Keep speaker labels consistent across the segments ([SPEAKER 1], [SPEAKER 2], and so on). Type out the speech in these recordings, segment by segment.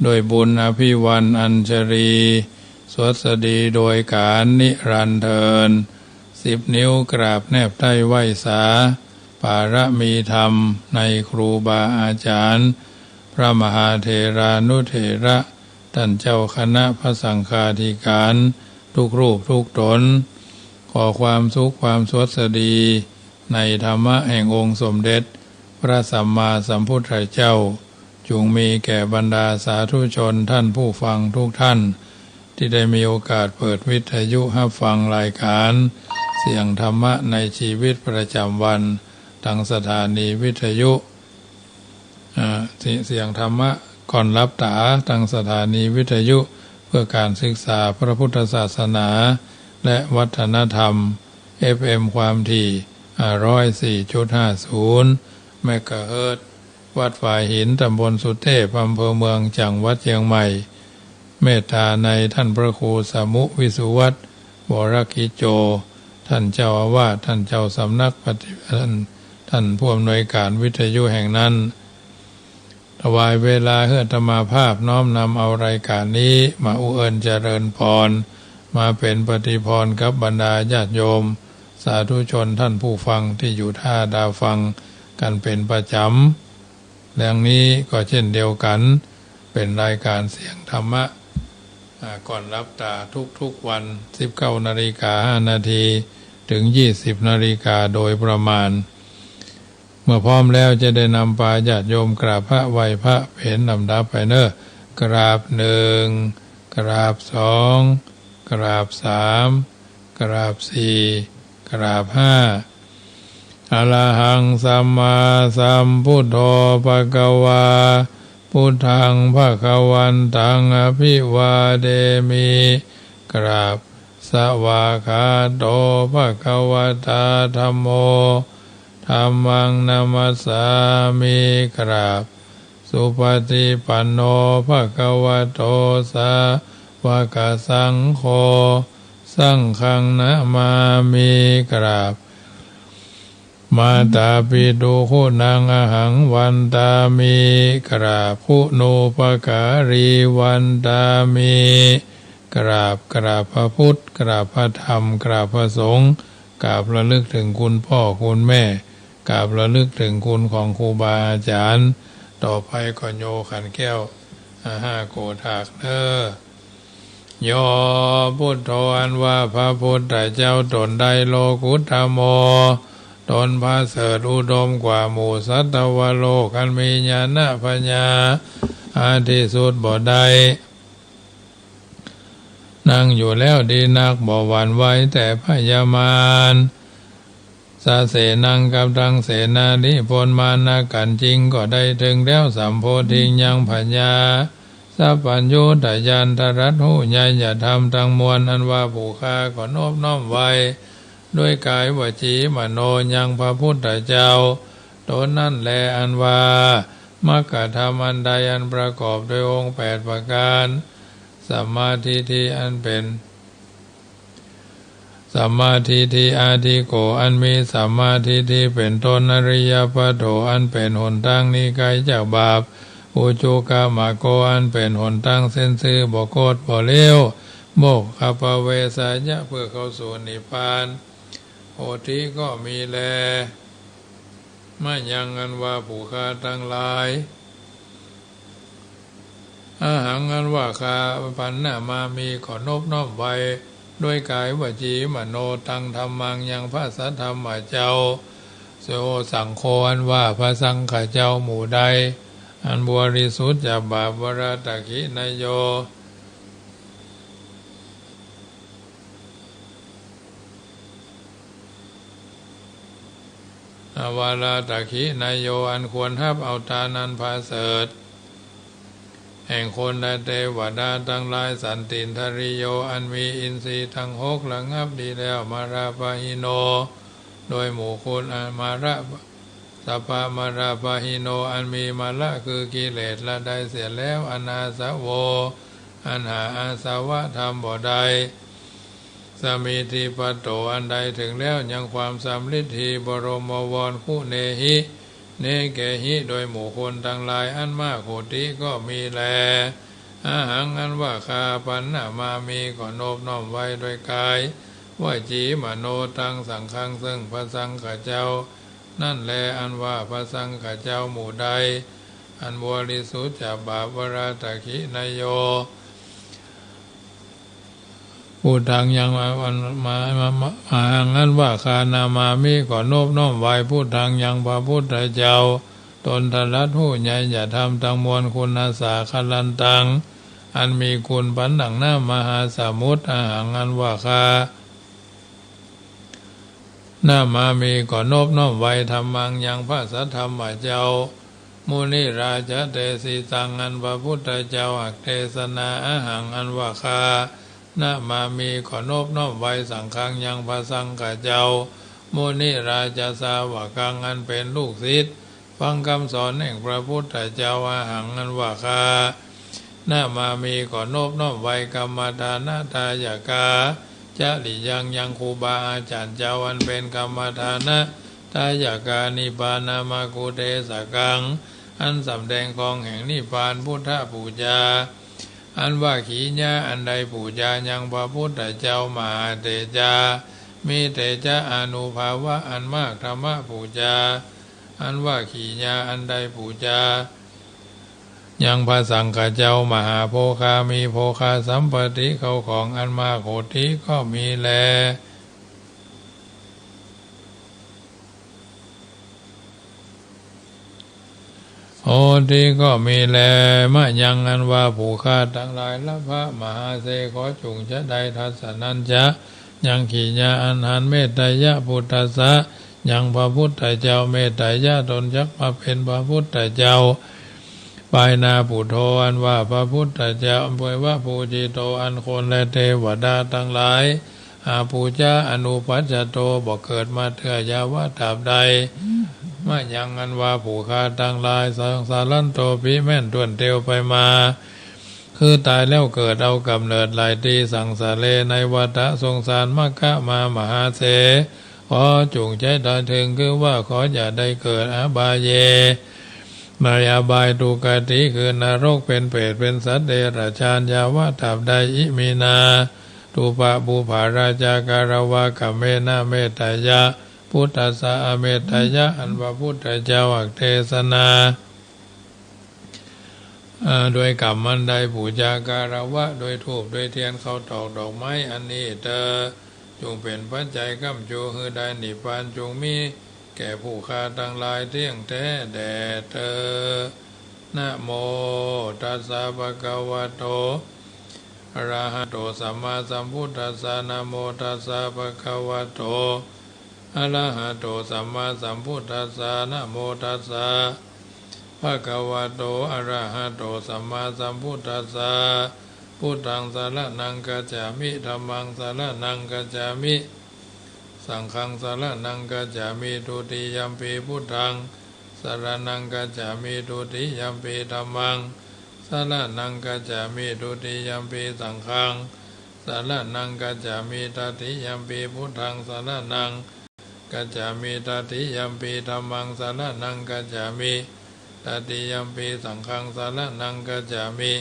[SPEAKER 1] โดยบุญอภิวันอัญชรีสวสดีโดยการนิรันดร์เทิน10 นิ้วกราบแนบใต้ไหวสาปารมีธรรมในครูบาอาจารย์พระมหาเถรานุเถระท่านเจ้าคณะพระสังฆาธิการทุกรูปทุกตนขอความสุขความสวัสดีในธรรมะแห่งองค์สมเด็จพระสัมมาสัมพุทธเจ้าจงมีแก่บรรดาสาธุชนท่านผู้ฟังทุกท่านที่ได้มีโอกาสเปิดวิทยุรับฟังรายการเสียงธรรมะในชีวิตประจำวันทางสถานีวิทยุเสียงธรรมะก่อนรับตาทางสถานีวิทยุเพื่อการศึกษาพระพุทธศาสนาและวัฒนธรรม FM ความถี่ 104.50 เมกะเฮิรตซ์วัดฝ่ายหินตำบลสุเทพอำเภอเมืองจังหวัดเชียงใหม่เมตตาในท่านพระครูสมุวิสุวัตรวรกิจโจท่านเจ้าอาวาสท่านเจ้าสำนักปฏิบัติท่านผู้อำนวยการวิทยุแห่งนั้นถวายเวลาเพื่อธรรมาภาพน้อมนำเอารายการนี้มาอุเอิญเจริญพรมาเป็นปฏิพรกับบรรดาญาติโยมสาธุชนท่านผู้ฟังที่อยู่ท่าดาวฟังกันเป็นประจำเรื่องนี้ก็เช่นเดียวกันเป็นรายการเสียงธรรมะก่อนรับตาทุกวัน 19:05 นาทีถึง 20 นาฬิกาโดยประมาณเมื่อพร้อมแล้วจะได้นำปาญาติโยมกราบพระไหว้พระเห็นลำดับไปเนอะกราบ1กราบ2กราบ3กราบ4กราบ5อะระหังสัมมาสัมพุทโธภควาพุทธังภควันตังอภิวาเทมิกราบสวากขาโตภควตาธัมโมธัมมังนามัสสามิกราบสุปฏิปันโนภควโตสาวกสังโฆสังฆังนะมามิกราบมาตาปิตุคุณังอหังวันตามิกราบคุณูปการีวันตามิกราบพระพุทธกราบพระธรรมกราบพระสงฆ์กราบระลึกถึงคุณพ่อคุณแม่กราบระลึกถึงคุณของครูบาอาจารย์ต่อไปก็โยขันแก้ว5 โกฏากโยพุทโธอันว่าพระพุทธเจ้าตนใดโลกุตตโมตนพระเสริฐอุดมกว่าหมู่สัตวโลกอันมีญาณปัญญาอาทิสุดบ่ได้นั่งอยู่แล้วดีนักบ่หวั่นไหวแต่พยามารสาเสนังกับดังเสนานิพนธ์มานากันจริงก็ได้ถึงแล้วสัมโพธิยังปัญญาสัพพัญญูตยันตรัตหูใหญ่อย่าทำทั้งมวลอันว่าผู้ฆ่าก็นอบน้อมไว้ด้วยกายวจีมโนยังพระพุทธเจ้าตนนั่นแลอันว่ามรรคธรรมอันใดอันประกอบด้วยองค์8 ประการสัมมาทิฏฐิอันเป็นสัมมาทิฏฐิอาทิโกอันมีสัมมาทิฏฐิเป็นต้นอริยปัฏโถอันเป็นหนทางนิกายจากบาปอุจุกามโกอันเป็นหนทางเส้นซื่อบ่โคตรบ่เลวโมกขปเวสยะเพื่อเข้าสู่นิพพานโหติก็มีแลไม่ยังอันว่าผู้ฆ่าทั้งหลายอาหังอันว่าฆ่าปันนามามีขอนบน้อมไว้ด้วยกายวจีมโนตังธรรมังยังพระสัทธรรมเจ้าโสสังโฆอันว่าพระสังฆเจ้าหมู่ใดอันบริสุทธิ์จากบาปวรตคินโยวาราตคินายโยอันควรทับเอาตานันพาเสดแห่งคนและเทวดาทั้งหลายสันตินทริโยอันมีอินทรีย์ทั้ง6ระงับดีแล้วมาราปะหิโนโดยหมู่คุณอันมาระสัพพมาราปะหิโนอันมีมาละคือกิเลสละได้เสียแล้วอนาสะโวอันหาอาสาวะธรรมบ่ได้สมิติปัตโตอันใดถึงแล้วยังความสำลิดทีบรมวรคุเนหิ เนเกหิโดยหมู่คนทั้งหลายอันมากโหติก็มีแลอาหังอันว่าคาปันนามามีก็โนบน้อมไว้โดยกายว่าจีมโนตังสังฆังซึ่งพระสังฆเจ้านั่นแลอันว่าพระสังฆเจ้าหมู่ใดอันบริสุทธิ์จากบาปวราตคินายโยผู้ทางยังมางั้นว่าคานามามิก่อนโนบน้อมไว้ผู้ทางยังพระพุทธเจ้าตนทรัตผู้ใหญ่อย่าทำตังมวลคุณอาสาคลันตังอันมีคุณปันดังหน้ามหาสมุทรอาหังอันว่าคาหน้ามามีก่อนโนบน้อมไว้ธรรมังยังพระสัทธรรมเจ้ามุนิราชเตสีตังอันพระพุทธเจ้าอักเทศนาอาหังอันว่าคานามามีขอนอบน้อมไว้สังฆังยังพระสังฆเจ้าโมนิราชสาวกังอันเป็นลูกศิษย์ฟังคำสอนแห่งพระพุทธเจ้าอาหังอันว่าคานามามีขอนอบน้อมไว้กรรมฐานาทายกาจะหลียังครูบาอาจารย์เจ้าอันเป็นกรรมฐานะทายกานิพานามากุเทสกังอันสำแดงของแห่งนิพพานพุทธปูชาอันว่าขีญาอันใดปูชายังพระพุทธเจ้ามหาเตจามีเตจาอนุภาวะอันมากธรรมปูชาอันว่าขีญาอันใดปูชายังพระสังฆเจ้ามหาโภคามีโภคาสัมปติเขาของอันมากโหติก็มีแลโอติก็มีแลมะยังอันว่าผู้ฆ่าทั้งหลายละพระมหาเสขอจุงจะได้ทัศนันจะยังขีญาอันหันเมตตายะพุทธสะยังพระพุทธเจ้าเมตตายะตนจักมาเป็นพระพุทธเจ้าปายนาปุโธอันว่าพระพุทธเจ้าป่วยว่าปูจิโตอันคนและเทวดาทั้งหลายอาปูจาอนุปัจจโตบอกเกิดมาเถื่อยาวะตราบใดมายังอันว่าผู้ฆ่าทั้งหลายสังสารันโตปิแม่นต้วนเตียวไปมาคือตายแล้วเกิดเอากำเนิดหลายตีสังสารเลในวัฏสงสารมกะมามหาเสขอจุงใจได้ถึงคือว่าขออย่าได้เกิดอบายเยในอบายทุกติคือนรกเป็นเปรตเป็นสัตว์เดรัจฉานยาวะตราบใดอิมินาตุปะบุภาราชาการวะกัมเมนะเมตตายะพุทธัสสะอเมตตายะอันว่าพุทธเจ้าอักเทศนาโดยกรรมมันใดบูชาการวะโดยธูปโดยเทียนเขาตอกดอกไม้อันนี้เธอจงเป็นปัจจัยกำจูฮือได้นิพพานจงมีแก่ผู้ฆ่าทั้งหลายเที่ยงแท้แด่เธอนะโมตัสสะภะคะวะโตอะระหะโตสัมมาสัมพุทธัสสะนะโมตัสสะภะคะวะโตอะระหะโตสัมมาสัมพุทธัสสะนะโมตัสสะภะคะวะโตอะระหะโตสัมมาสัมพุทธัสสะพุทธังสรณังกัจฉามิธัมมังสรณังกัจฉามิสังฆังสรณังกัจฉามิทุติยัมปิพุทธังสรณังกัจฉามิทุติยัมปิธัมมังสรณังกัจฉามิทุติยัมปิสังฆังสรณังกัจฉามิตติยัมปิพุทธังสรณังกัจฉามิตติยัมปิธัมมังสรณังกัจฉามิตติยัมปิสังฆังสรณังกัจฉามิ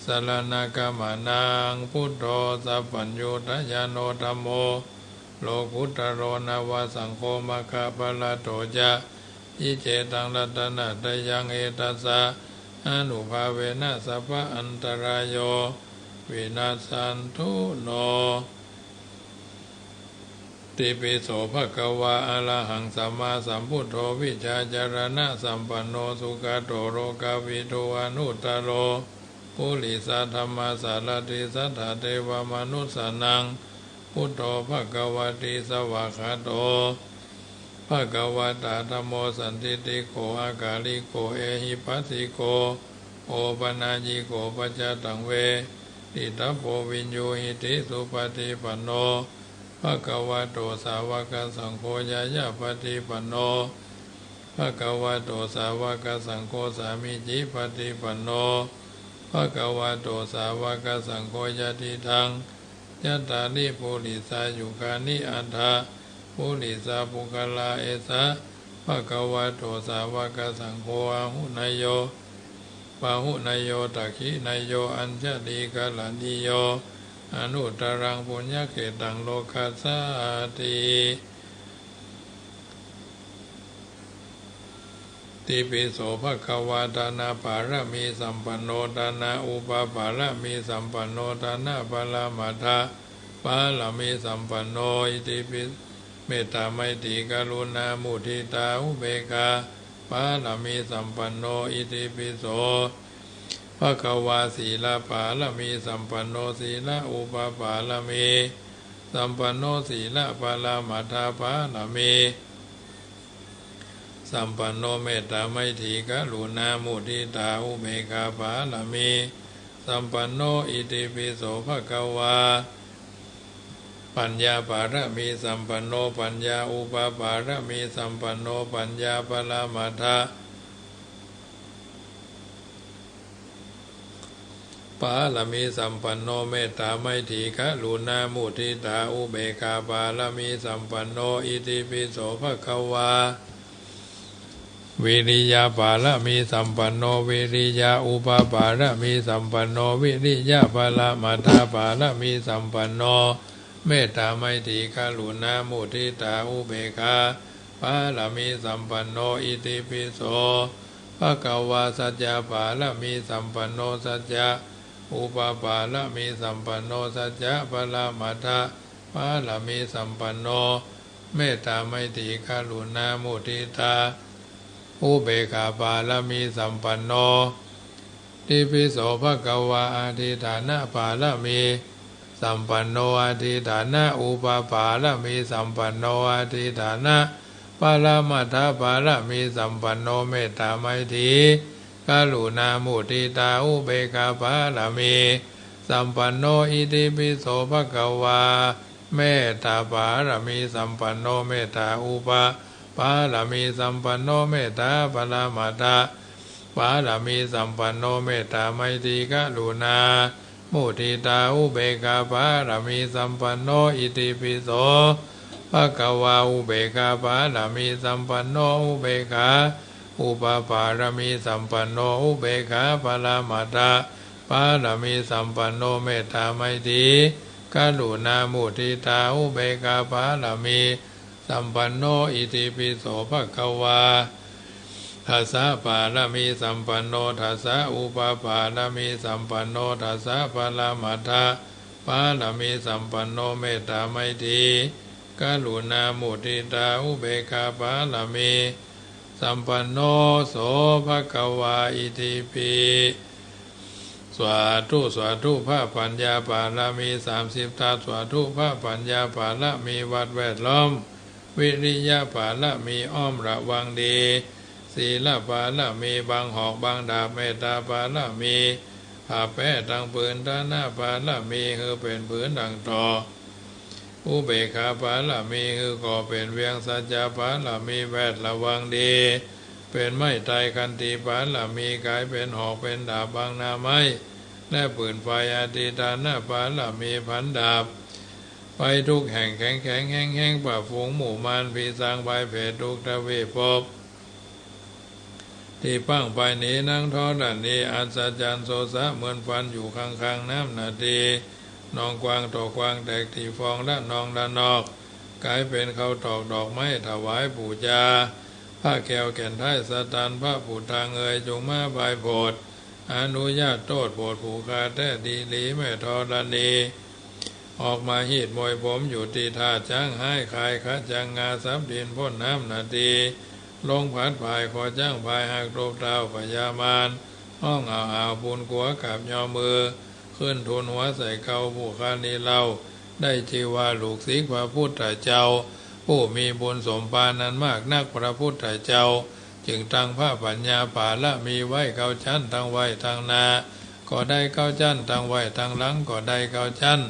[SPEAKER 1] สรณกัมมานังพุทโธสัพพัญญูตยานโนธัมโมโลกุตโรนาวาสังโฆมะคะปะละโตจะอิเจตังรัตนะตยังเอตัสสะอนุภาเวนะสัพพะอันตรายโยวินาศสันตุโนติปิโสภะคะวะอะระหังสัมมาสัมพุทโธวิชาจารณะสัมปันโนสุขโตโรกาวิโตอนุตตโรปุริสธรรมสารติสัทธาเทวมนุสสานังพุทโธภะคะวะติสวากขาโตภะคะวะตาธัมโมสันติติโกอากาลิโกเอหิปัสสิโกโอปนาญิโกปัจจตังเวติตัพโพวินโยหิติสุปฏิปันโนภะคะวะโตสาวกสังโฆยายาปฏิปันโนภะคะวะโตสาวกสังโฆสามิจิปฏิปันโนภะคะวะโตสาวกสังโฆยะติทังยัตตานิปุริสายุคานิอัฏฐะปุริสาปุคลาเอสะ ภะคะวะโตสาวกสังโฆอาหุนายโยปาหุนายโยตักขินายโยอัญชลีกาลานิโยอนุตตรังปุญญเกตังโลกัสสาติติปิโสภะคะวะทานาปารมีสัมปันโนทานาอุปปารมีสัมปันโนทานาปรามัทธะปาลมีสัมปันโนอิติปิเมตตาไมตรีกรุณามุทิตาอุเบกขาปาลมีสัมปันโนอิติปิโสภะคะวะศีลปาลมีสัมปันโนศีลอุปปารมีสัมปันโนศีลปารามัทธะปาลมีสัมปันโนเมตตาไมตรีกรุณามุทิตาอุเบกขาปาลมีสัมปันโนอิติปิโสภะคะวะปัญญาปารมีสัมปันโนปัญญาอุปปารมีสัมปันโนปัญญาปรามัทธะปาลมีสัมปันโนเมตตาไมตรีกรุณามุทิตาอุเบกขาปาลมีสัมปันโนอิติปิโสภะคะวะวิริยาปาละมีสัมปันโนวิริยาอุปปาระมีสัมปันโนวิริยาปาละมัทธาปาละมีสัมปันโนเมตตาไมตรีกรุณามุทิตาอุเบกขาปาละมีสัมปันโนอิติปิโสภะคะวะสัจจะปาละมีสัมปันโนสัจจะอุปปาละมีสัมปันโนสัจจะปาละมัทธาปาละมีสัมปันโนเมตตาไมตรีกรุณามุทิตาอุเบกขาปาลมีสัมปันโนติปิโสภะคะวะอธิฐานะปาลมีสัมปันโนอธิฐานะอุปปาลมีสัมปันโนอธิฐานะปารามัทธปาลมีสัมปันโนเมตตาไมตรีกรุณามุทิตาอุเบกขาปาลมีสัมปันโนอิติปิโสภะคะวะเมตตาปาลมีสัมปันโนเมตตาอุปปาลมีสัมปันโนเมตตาปรามัทธะปาลมีสัมปันโนเมตตาไมตรีกรุณามุทิตาอุเบกขาปาลมีสัมปันโนอิติปิโสภะคะวะอุเบกขาปาลมีสัมปันโนอุเบกขาอุปปารมีสัมปันโนอุเบกขาปรามัทธะปาลมีสัมปันโนเมตตาไมตรีกรุณามุทิตาอุเบกขาปาลมีสัมปันโนอิติปิโสภะคะวะทัสสะปาลมีสัมปันโนทัสสะอุปปาลมีสัมปันโนทัสสะปารามัทธะปาลมีสัมปันโนเมตตาไมตรีกรุณามุทิตาอุเบกขาปาลมีสัมปันโนโสภะคะวะอิติปิสวาธุสวาธุพระปัญญาปาลมี30 ทัศสวาธุพระปัญญาปาลมีวัดแวดล้อมวิริยะปาละมีอ้อมระวังดีศีลปาละมีบางหอกบางดาบเมตตาปาละมีผ้าแป้ตังปืนทานาปาละมีคือเป็นผืนดังต่ออุเบกขาปาละมีคือก่อเป็นเวียงสัจจะปาละมีแวดระวังดีเป็นไม้ไตรกันตีปาละมีกายเป็นหอกเป็นดาบบางนาไม้และปืนไฟอธิฐานะปาละมีพันดาบไปทุกแห่งแข็งแข็งแห้งแห้งป่าฝูงหมู่มารพีสร้างใบเพศทุกทวีภพที่ปั้งไปนี้นั่งท้อดันนี้อัศจรรย์โสสะเหมือนฟันอยู่ข้างๆน้ำนาทีนองกวางตอกกวางแตกที่ฟองและนองด้านนอกกลายเป็นเขาตอกดอกไม้ถวายปู่จาพระแก้วแก่นท้ายสตันพระผู้ทางเอ่ยจงมาบายโพดอนุญาตโทษโปรดผู้คาแท้ดีหลีแม่ทอดันนีออกมาหีดมวยผมอยู่ที่ท่าจ้างให้คายขะจังงาซับดินพ่นน้ำนาทีลงผัดภายขอจ้างภายหักโตบเท้าพยามารห้องอ่าวปูนกัวกับยอมือขึ้นทุนหัวใส่เขาผู้คานีเล่าได้ชื่อว่าลูกศิษย์พระพุทธเจ้าผู้มีบุญสมปานั้นมากนักพระพุทธเจ้าจึงตั้งพระปัญญาปาละมีไว้เก้าชั้นทั้งไว้ทางนาก็ได้เก้าชั้นทั้งไว้ทางหลังก็ได้เก้าชั้น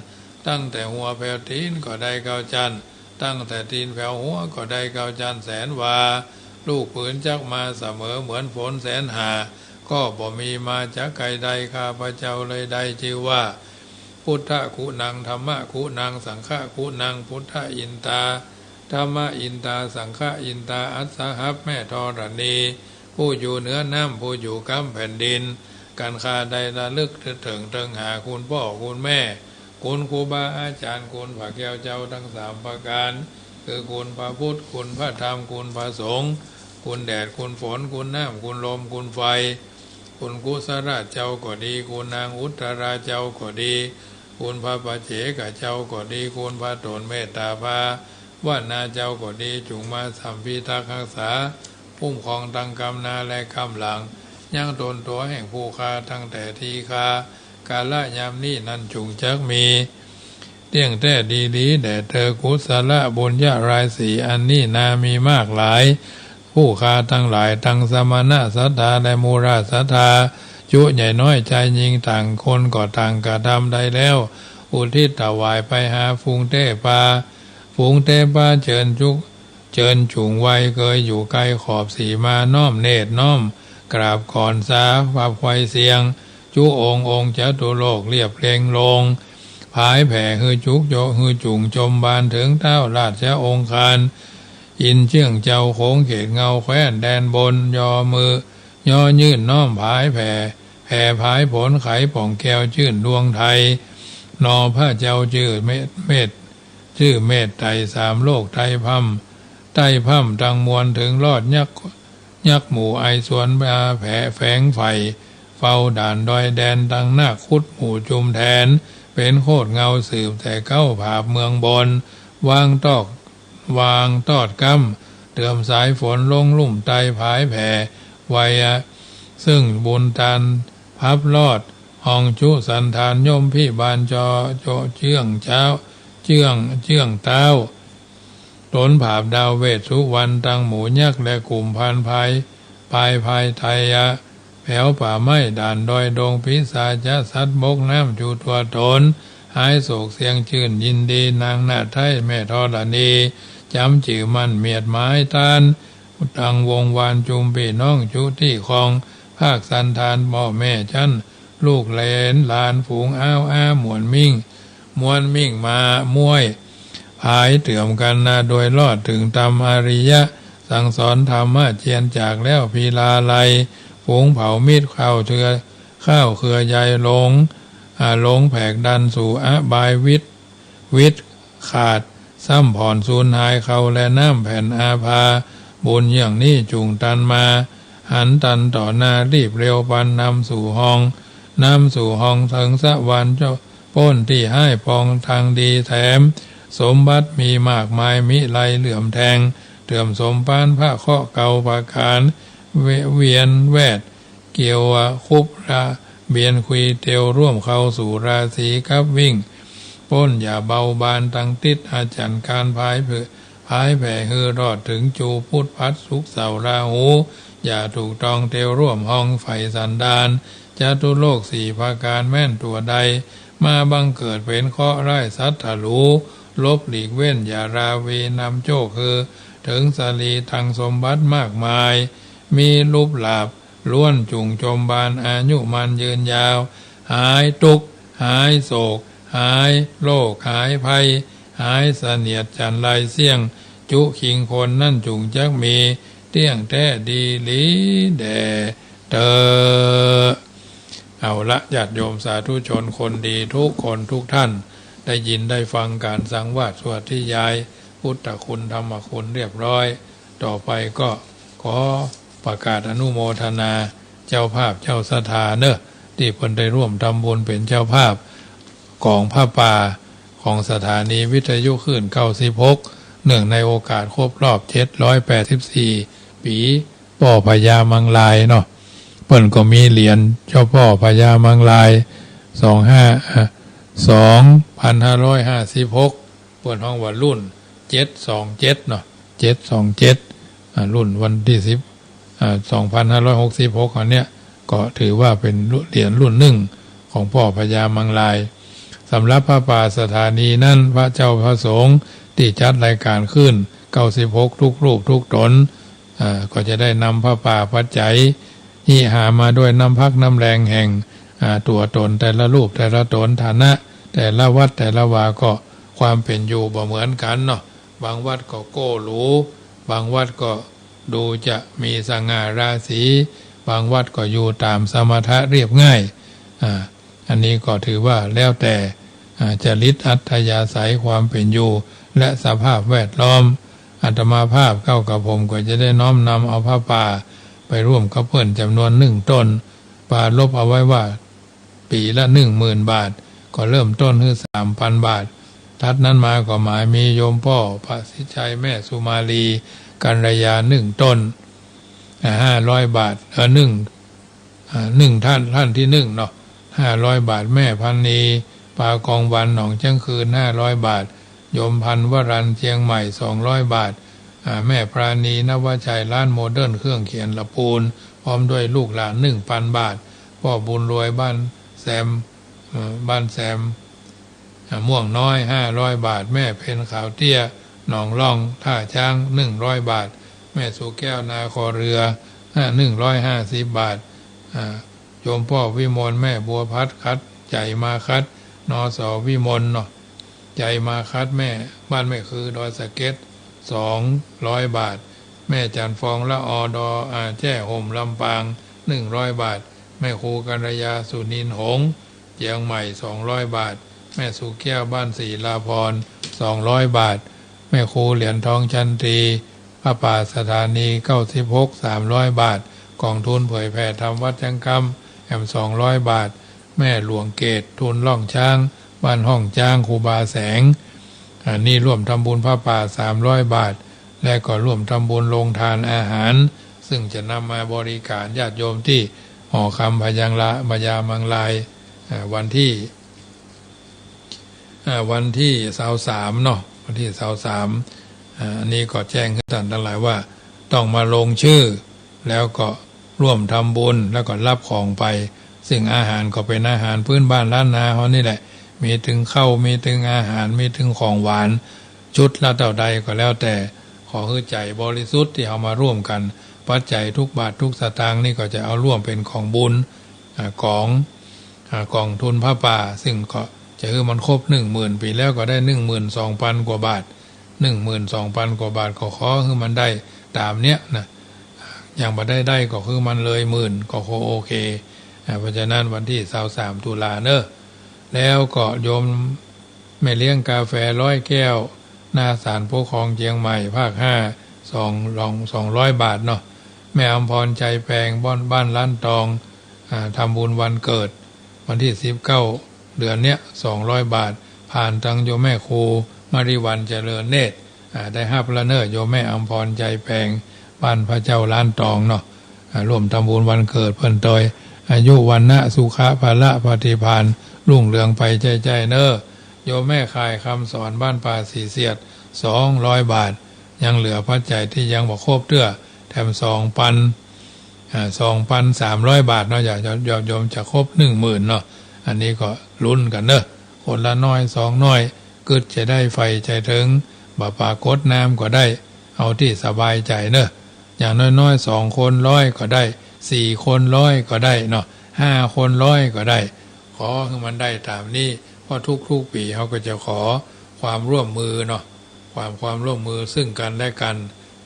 [SPEAKER 1] ตั้งแต่หัวแผ่วตีนก็ได้เก้าชั้นตั้งแต่ตีนแผ่วหัวก็ได้เก้าชั้นแสนวาลูกปืนจักมาเสมอเหมือนฝนแสนหาก็บ่มีมาจากใครใดข้าพระเจ้าเลยได้ชื่อว่าพุทธคุณังธรรมคุณังสังฆคุณังพุทธอินตา ธรรมอินตาสังฆอินตาอัสสหับแม่ธรณีผู้อยู่เหนือน้ำผู้อยู่กำแผ่นดินการคาใดระลึกถึงหาคุณพ่อคุณแม่คุณครูบาอาจารย์คุณพระแก้วเจ้าทั้ง3ประการคือคุณพระพุทธคุณพระธรรมคุณพระสงฆ์คุณแดดคุณฝนคุณน้ำคุณลมคุณไฟคุณกุศลเจ้าก็ดีคุณนางอุตราเจ้าก็ดีคุณพระปัจเจกเจ้าก็ดีคุณพระตนเมตตาภาว่านาเจ้าก็ดีจุงมาสัมพิทักษ์รักษาพุ่มครองตังกำนาและกำหลังยังตนตัวแห่งผู้คาทั้งแต่ทีคากาละยามนี้นั่นจุงจักมีเตี้ยงแท้ดีลีแด่เธอกุศลบุญญารายสีอันนี้นามีมากหลายผู้คาทั้งหลายทั้งสมณะสัทธาและมูราสัทธาจุใหญ่น้อยใจยิงต่างคนก็ต่างกระทำใดแล้วอุทิศถวายไปหาฟูงเต้ปาฟูงเต้ปาเจิญจุงไว้เคยอยู่ไกลขอบสีมาน้อมเนตรน้อมกราบก่อนสาวับไว้เสียงจุองค์จตุโลกเรียบเพลงลงผายแผ่ฮือจุกโยฮือจุงจมบานถึงเท้าราชองคารอินเชื่องเจ้าโขงเขตเงาแคว้นแดนบนยอมือย่อยื่นน้อมผายแผ่ผายผลไขป่องแก้วชื่นดวงไทยนอพระเจ้าชื่อเมตไตร3โลกไทยพัมใต้พัมตังมวลถึงรอดยักหมู่ไอสวนบาแผ่แฝงไฟเฝ้าด่านดอยแดนตังหน้าคุดหมู่จุมแทนเป็นโคตรเงาสืบแต่เก้าผาบเมืองบนวางตอดกำเติมสายฝนลงลุ่มไตผายแผ่ไวยซึ่งบุญตันพับลอดห้องชุสันธานย่อมพี่บานจอเชื่องเต้าตนผาบดาวเวทสุวรรณตังหมูยักษ์และกลุ่มพันภายไทยแผ่วป่าไม้ด่านดอยดงพิศาจสัตว์บกน้ำจูตัวตนหายโศกเสียงชื่นยินดีนางนาไทยแม่ธรณีจำจื่อมันเมียดไม้ตานตังวงวานจุมพี่น้องจุที่คองภาคสันธานพ่อแม่ชั้นลูกเหลนหลานฝูงมวนมิ่งมามวยหายเตื่อมกันนาโดยรอดถึงตามอริยะสั่งสอนธรรมะเจียนจากแล้วพีลาไลฝูงเผามีดข้าวเครือใหญ่ลงแผกดันสู่บายวิทขาดซ้ำผ่อนสูญหายเขาและน้ำแผ่นอาภาบุญอย่างนี้จุงตันมาหันตันต่อหน้ารีบเร็วปันนำสู่ห้องถึงสวรรค์เจ้าป้นที่ให้ปองทางดีแถมสมบัติมีมากมายมิไลเหลื่อมแทงเตื่อมสมปานพระเคาะเก่าประการเวียนแวดเกี่ยวคุบราเบียนคุยเตียวร่วมเข้าสู่ราศีกับวิ่งป้นอย่าเบาบานตั้งติดอาจารย์การพายแผ่ฮือรอดถึงจูพุทธพัดสุขเสาราหูอย่าถูกตองเตียวร่วมห้องไฟสันดานจตุโลก4ประการแม่นตัวใดมาบังเกิดเป็นเคราะห์ร้ายสัตถลูลบหลีกเว้นอย่าราวีนำโชคคือถึงสลีทางสมบัติมากมายมีรูปหลาบล้วนจุงจมบานอายุมันยืนยาวหายทุกข์หายโศกหายโรคหายภัยหายเสนียดจันไรเสี่ยงจุขิงคนนั่นจุงจักมีเตี้ยงแท้ดีลีแด่เธอเอาละญาติโยมสาธุชนคนดีทุกคนทุกท่านได้ยินได้ฟังการสังวาสสวดที่ยายพุทธคุณธรรมคุณเรียบร้อยต่อไปก็ขอประกาศอนุโมทนาเจ้าภาพเจ้าสถานเนอะที่เพิ่นได้ร่วมทำบุญเป็นเจ้าภาพกองผ้าป่าของสถานีวิทยุคลื่น96เนื่องในโอกาสครบรอบ784ปีป่อพญามังลายเนาะเพิ่นก็มีเหรียญเจ้าพ่อพญามังลาย2556เปิดห้องว่ารุ่น727เนาะ727รุ่นวันที่2566อันเนี้ยก็ถือว่าเป็นเหรียญรุ่นหนึ่งของพ่อพญามังลายสำหรับพระป่าสถานีนั้นพระเจ้าพระสงฆ์ที่จัดรายการขึ้น96ทุกรูปทุกตนก็จะได้นำพระป่าปัจจัยที่หามาด้วยน้ำพักน้ำแรงแห่งตัวตนแต่ละรูปแต่ละตนฐานะแต่ละวัดแต่ละวาก็ความเป็นอยู่บ่เหมือนกันเนาะ บางวัดก็โก้หรูบางวัดก็ดูจะมีสง่าราศีบางวัดก็อยู่ตามสมถะเรียบง่ายอันนี้ก็ถือว่าแล้วแต่จริตอัธยาศัยความเป็นอยู่และสภาพแวดล้อมอาตมาภาพเข้ากับผมก็จะได้น้อมนำเอาผ้าป่าไปร่วมกับเพื่อนจำนวน1 ต้นป่าลบเอาไว้ว่าปีละ 10,000 บาทก็เริ่มต้นคือ 3,000 บาททัดนั้นมาก็หมายมีโยมพ่อพระสิชัยแม่สุมาลีกัลยา1 ต้น500 บาทหนึ่งท่านที่1เนาะ500 บาทแม่พันนีปากองวันหนองเชียงคืน500 บาทโยมพันวรันเชียงใหม่200 บาทแม่ปราณีนวชัยร้านโมเดิร์นเครื่องเขียนละปูนพร้อมด้วยลูกหลาน 1,000 บาทพ่อบุญรวยบ้านแซมม่วงน้อย500 บาทแม่เพนขาวเตี้ยหนองล่องท่าช้าง100 บาทแม่สุแก้วนาคอเรือ150 บาทโยมพ่อวิมลแม่บัวพัดคัดใจมาคัดนสวิมลเนาะใจมาคัดแม่บ้านแม่คือดอยสะเก็ด200 บาทแม่จันฟองละอดอแจ้ห่มลำปาง100 บาทแม่ครูกัญญาสุนินหงส์เจียงใหม่200 บาทแม่สุแก้วบ้านศรีลาพร200 บาทแม่ครูเหรียญทองชันตรีพระป่าสถานี96 300 บาทกองทุนเผยแผ่ธรรมวัดจังกำ200 บาทแม่หลวงเกตทุนล่องช้างบ้านห้องจ้างครูบาแสงนี่ร่วมทำบุญพระป่า300 บาทและก็ร่วมทำบุญโรงทานอาหารซึ่งจะนำมาบริการญาติโยมที่หอคำพยังละมายามังลายวันที่23เนาะวันที่23อันนี้ก็แจ้งให้ท่านทั้งหลายว่าต้องมาลงชื่อแล้วก็ร่วมทำบุญแล้วก็รับของไปซึ่งอาหารก็เป็นอาหารพื้นบ้านล้านนาเขานี่แหละมีถึงข้าวมีถึงอาหารมีถึงของหวานชุดละเท่าใดก็แล้วแต่ขอให้ใจบริสุทธิ์ที่เอามาร่วมกันปัจจัยทุกบาททุกสตางค์นี่ก็จะเอาร่วมเป็นของบุญกองทุนพระป่าซึ่งก็จะคือมันครบ 10,000 ปีแล้วก็ได้ 12,000 กว่าบาท 12,000 กว่าบาทก็ขอให้มันได้ตามเนี้ยนะอย่างบ่ได้ก็คือมันเลย10,000ก็โอเคเพราะฉะนั้นวันที่23ตุลาเนอะแล้วก็โยมแม่เลี้ยงกาแฟ100 แก้วหน้าศาลปกครองเชียงใหม่ภาค200 บาทเนาะแม่อมพรใจแปลงบ้านล้านตองทำบุญวันเกิดวันที่19เดือนเนี้ย200 บาทผ่านทางโยมแม่ครูมาริวันเจริญเนตรได้5ละเนอโยมแม่อมพรใจแปลงบ้านพระเจ้าล้านตองเนาะร่วมทำบุญวันเกิดเพิ่นตอยอายุวันนะสุขะภาละปฏิภาณรุ่งเรืองไปใจเนอโยมแม่คายคำสอนบ้านป่าสีเสียด200 บาทยังเหลือปัจจัยที่ยังบ่ครบเตื้อแถม2,300 บาทเนาะอย่าโยมจะครบ 10,000 เนาะอันนี้ก็ลุ้นกันเนอะคนละน้อย2น้อยกึดจะได้ไฟใจถึงบ่ปากดน้ำก็ได้เอาที่สบายใจเนอะอย่างน้อยๆ2 คน100ก็ได้4 คน100ก็ได้เนาะ5 คน100ก็ได้ขอให้มันได้ตามนี้เพราะทุกปีเขาก็จะขอความร่วมมือเนาะความร่วมมือซึ่งกันและกัน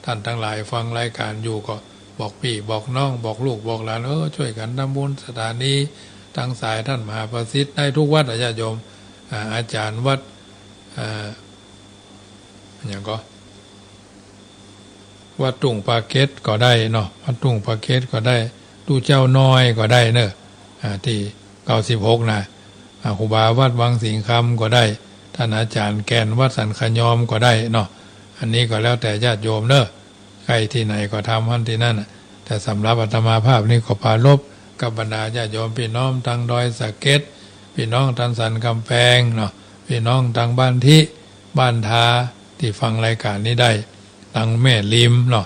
[SPEAKER 1] ท่านทั้งหลายฟังรายการอยู่ก็บอกพี่บอกน้องบอกลูกบอกหลานช่วยกันทำบุญสถานีทั้งสายท่านมหาประสิทธิ์ได้ทุกวัดญาติโยมอาจารย์วัดอย่างก็วัดตุ่งปาเกตก็ได้เนาะวัดตุ่งปาเกตก็ได้ตู้เจ้าน้อยก็ได้เนอะที่96นะครูบาวัดวังสิงคำก็ได้ท่านอาจารย์แกนวัดสันขยอมก็ได้เนาะอันนี้ก็แล้วแต่ญาติโยมเนอะใครที่ไหนก็ทำท่านที่นั่นแต่สำหรับอาตมาภาพนี่ก็ปรารภกับบรรดาญาติโยมพี่น้องทางดอยสะเก็ดพี่น้องทางสันกำแพงเนาะพี่น้องทางบ้านที่บ้านทาที่ฟังรายการนี้ได้ทางแม่ริมเนาะ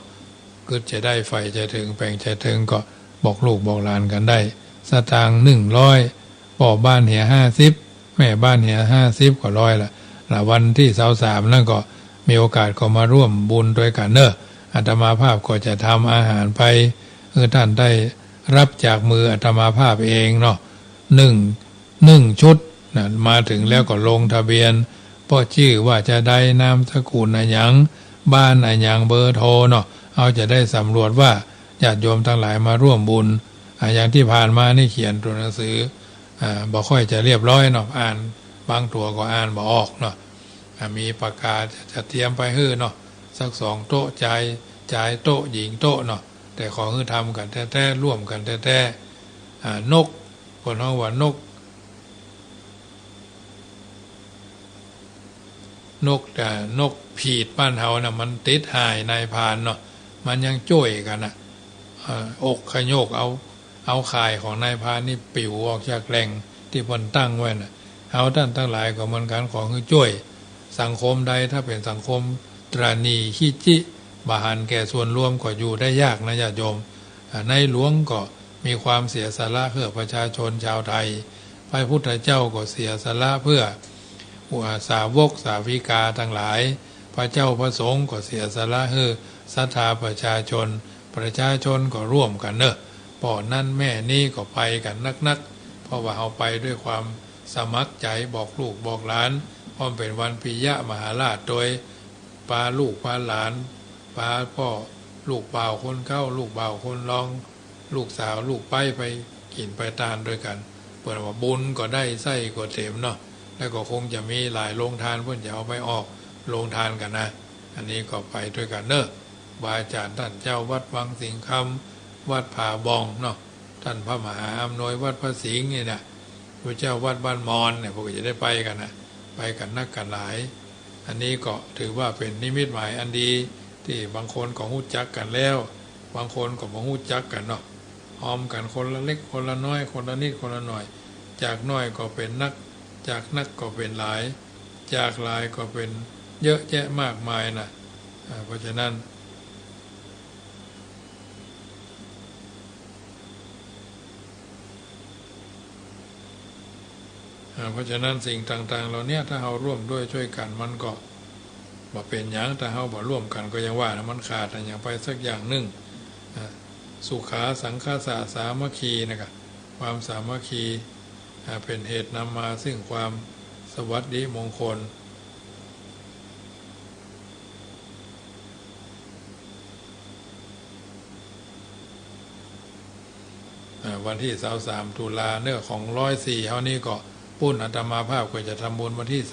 [SPEAKER 1] ก็จะได้ไฟจะถึงแปลงจะถึงก็บอกลูกบอกหลานกันได้สตางค์100พ่อบ้านเหีย50แม่บ้านเหีย50ก็100ละวันที่23นั่นก็มีโอกาสก็มาร่วมบุญด้วยกันเนอะอาตมาภาพก็จะทำอาหารไปท่านได้รับจากมืออาตมาภาพเองเนาะ1ชุดนะมาถึงแล้วก็ลงทะเบียน พอชื่อว่าจะได้นามสกุลอะไรอย่างบ้านอะไรอย่างเบอร์โทรเนาะเอาจะได้สำรวจว่าญาติโยมทั้งหลายมาร่วมบุญอย่างที่ผ่านมานี่เขียนตัวหนังสือบ่ค่อยจะเรียบร้อยเนาะอ่านบางตัวก็อ่านบ่ออกเนาะมีประกาศจะเตรียมไปให้เนาะสัก2 โต๊ะจ่ายโต๊ะหญิงโต๊ะเนาะแต่ขอให้ทำกันแท้ๆร่วมกันแท้ๆนกคนห้องว่านกแต่นกผีดบ้านเฮานะมันติดหายนายพานเนาะมันยังจ้วยกันนะอกขยโยกเอาข่ายของนายพานนี่ปิวออกจากแหล่งที่มันตั้งไว้น่ะเอาท่านทั้งหลายก็เหมือนกันของคือจ้วยสังคมใดถ้าเป็นสังคมตรานีขี้จิบาหันแก่ส่วนรวมก็อยู่ได้ยากนะญาติโยมในหลวงก็มีความเสียสละเพื่อประชาชนชาวไทยพระพุทธเจ้าก็เสียสละเพื่อสาวกสาวิกาทั้งหลายพระเจ้าพระสงฆ์ก็เสียสละเพื่อศรัทธาประชาชนก็ร่วมกันเนอะป่อนั่นแม่นี่ก็ไปกันนักเพราะว่าเอาไปด้วยความสมัครใจบอกลูกบอกหลานเพราะเป็นวันปิยะมหาราชโดยพาลูกพาหลานพาพ่อลูกบ่าวคนเข้าลูกบ่าวคนรองลูกสาวลูกไปกินไปทานด้วยกันเปิดว่าบุญก็ได้ไส้ก็เต็มเนาะแล้วก็คงจะมีหลายโรงทานเพื่อนจะเอาไปออกโรงทานกันนะอันนี้ก็ไปด้วยกันเนอะบาอาจารย์ท่านเจ้าวัดวังสิงห์คำวัดผาบองเนาะท่านพระมหาอำนวยวัดพระสิงห์นี่นะพระเจ้าวัดบ้านมอนเนี่ยพวกจะได้ไปกันนะไปกันนักกันหลายอันนี้ก็ถือว่าเป็นนิมิตหมายอันดีที่บางคนก็หู้จักกันแล้วบางคนก็บ่หู้จักกันเนาะหอมกันคนละเล็กคนละน้อยคนละนิดคนละหน่อยจากน้อยก็เป็นนักจากนักก็เป็นหลายจากหลายก็เป็นเยอะแยะมากมายนะเพราะฉะนั้นสิ่งต่างๆเราเนี่ยถ้าเราร่วมด้วยช่วยกันมันก็บ่เป็นอย่างถ้าเราบ่ร่วมกันก็ยังว่านะมันขาดอย่างไปสักอย่างหนึ่งสุขาสังฆาสะสามัคคีนะครับความสามัคคีเป็นเหตุนำมาซึ่งความสวัสดิมงคลวันที่23 ตุลาเนื้อของ104เท่านี้ก็ปุ้นอาตมาภาพก็จะทำบุญวันที่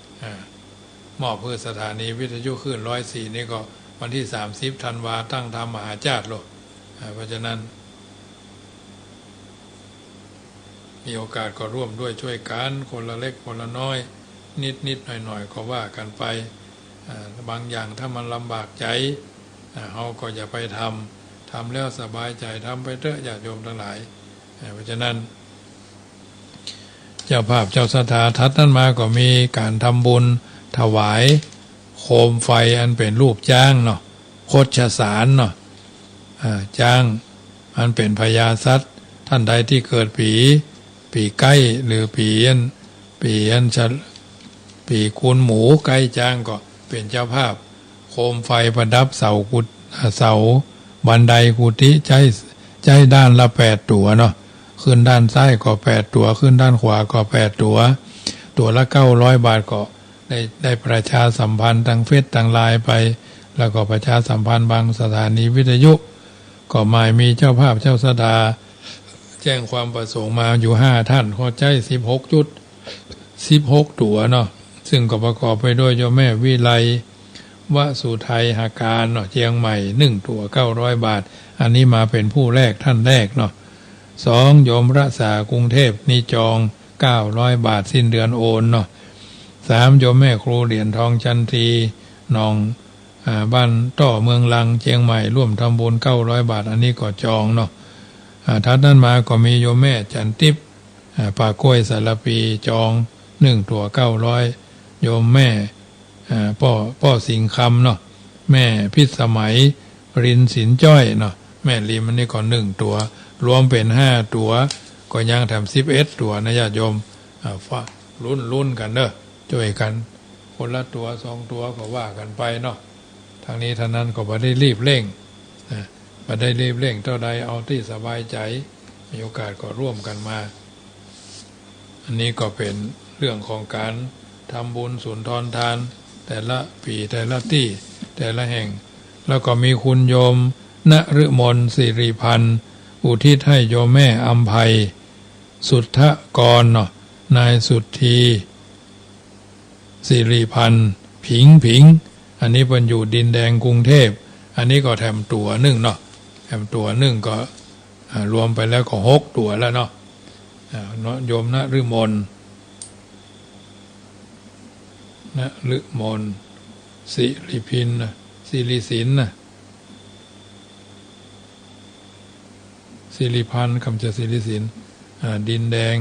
[SPEAKER 1] 30มอบเพื่อสถานีวิทยุคลื่น104นี่ก็วันที่30 ธันวาตั้งธรรมมหาจาตุโลกเพราะฉะนั้นมีโอกาสก็ร่วมด้วยช่วยกันคนละเล็กคนละน้อยนิดหน่อยก็ว่ากันไปบางอย่างถ้ามันลำบากใจเราก็อย่าไปทำแล้วสบายใจทำไปเถอะญาติโยมทั้งหลายเพราะฉะนั้นเจ้าภาพเจ้าสถาทัศน์นั้นมาก็มีการทำบุญถวายโคมไฟอันเป็นรูปจ้างเนาะโคชสารเนาะจ้างอันเป็นพญาสัตว์ท่านใดที่เกิดปีใกล้หรือปีคูณหมูใกล้จ้างก็เป็นเจ้าภาพโคมไฟประดับเสาบันไดกุฏิใจด้านละ8 ตัวเนาะขึ้นด้านซ้ายก็8 ตัวขึ้นด้านขวาก็8 ตัวละ900 บาทก็ได้ประชาสัมพันธ์ทางเฟซทางไลน์ไปแล้วก็ประชาสัมพันธ์บางสถานีวิทยุก็หมายมีเจ้าภาพเจ้าสดาแจ้งความประสงค์มาอยู่5 ท่านขอใจ16 ตัวเนาะซึ่งก็ประกอบไปด้วยโยมแม่วิไลวสุไทยหาการเนาะเชียงใหม่1 ตัว900 บาทอันนี้มาเป็นผู้แรกท่านแรกเนาะ2โยมรักษากรุงเทพนี่จอง900 บาทสิ้นเดือนโอนเนาะ3โยมแม่ครูเหรียญทองจันทีนองบ้านต่อเมืองลังเชียงใหม่ร่วมทำบุญ900 บาทอันนี้ก็จองเนาะทัดนั้นมาก็มีโยมแม่จันทิพย์ป่ากล้วยสารปีจอง1 ตัว900โยมแม่ป้อสิงคำเนาะแม่พิสมัยรินสินจ้อยเนาะแม่ริมอันนี้ก็1 ตัวรวมเป็น5 ตัวก็ยังทำ11 ตัวนะญาติโยมลุ้นกันเนอะช่วยกันคนละตัว2 ตัวก็ว่ากันไปเนาะทางนี้ท่านั้นก็บ่ได้รีบเร่งบ่ได้รีบเร่งเท่าใดเอาที่สบายใจมีโอกาสก็ร่วมกันมาอันนี้ก็เป็นเรื่องของการ ทำบุญสุนทรทานแต่ละปีแต่ละที่แต่ละแห่งแล้วก็มีคุณโยมณฤมลสิริพันธ์อุทิศให้โยมแม่อัมภัยสุทธกรเนาะนายสุทธีสิริพันธ์ผิงอันนี้เป็นอยู่ดินแดงกรุงเทพอันนี้ก็แถมตัวหนึ่งเนาะแถมตัวหนึ่งก็รวมไปแล้วก็6 ตัวแล้วเนาะโยมณฤมลสิริพินสิริศิลป์สิริพันธ์คำจะสิริศิลป์ดินแดง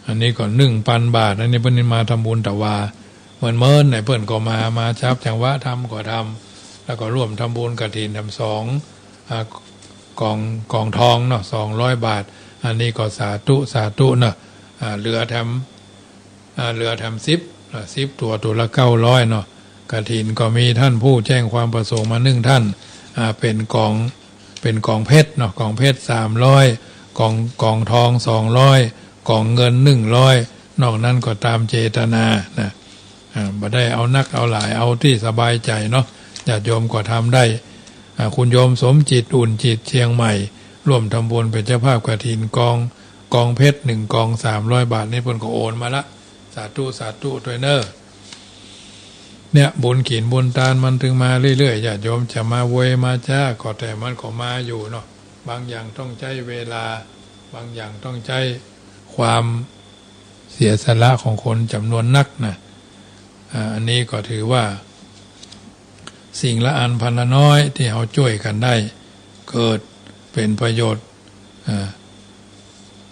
[SPEAKER 1] อันนี้ก่อน1,000 บาทอันนี้เพิ่นมาทำบุญตะวาเหมือนไหนเพิ่นก็มาชับจังหวะทำก็ทำแล้วก็ร่วมทำบุญกฐินทำกองทองเนาะ200 บาทอันนี้ก็สาธุเนาะเหลือทำ10ตัวละ900เนาะกฐินก็มีท่านผู้แจ้งความประสงค์มา1 ท่านเป็นกองเพชรเนาะกองเพชร300กองทอง200กองเงิน100นอกนั้นก็ตามเจตนานะบ่ได้เอานักเอาหลายเอาที่สบายใจเนาะญาติโยมก็ทำได้คุณโยมสมจิตอุ่นจิตเชียงใหม่ร่วมทำบุญเป็นเจ้าภาพกฐินกองเพชร1 กอง300 บาทนี่เพิ่นก็โอนมาละสาธุด้วยเนอเนี่ยบุญขีนบุญทานมันถึงมาเรื่อยๆญาติโยมจะมาเวยมาจ้าก็แต่มันก็มาอยู่เนาะบางอย่างต้องใช้เวลาบางอย่างต้องใช้ความเสียสละของคนจำนวนนักนะอันนี้ก็ถือว่าสิ่งละอันพันละน้อยที่เราช่วยกันได้เกิดเป็นประโยชน์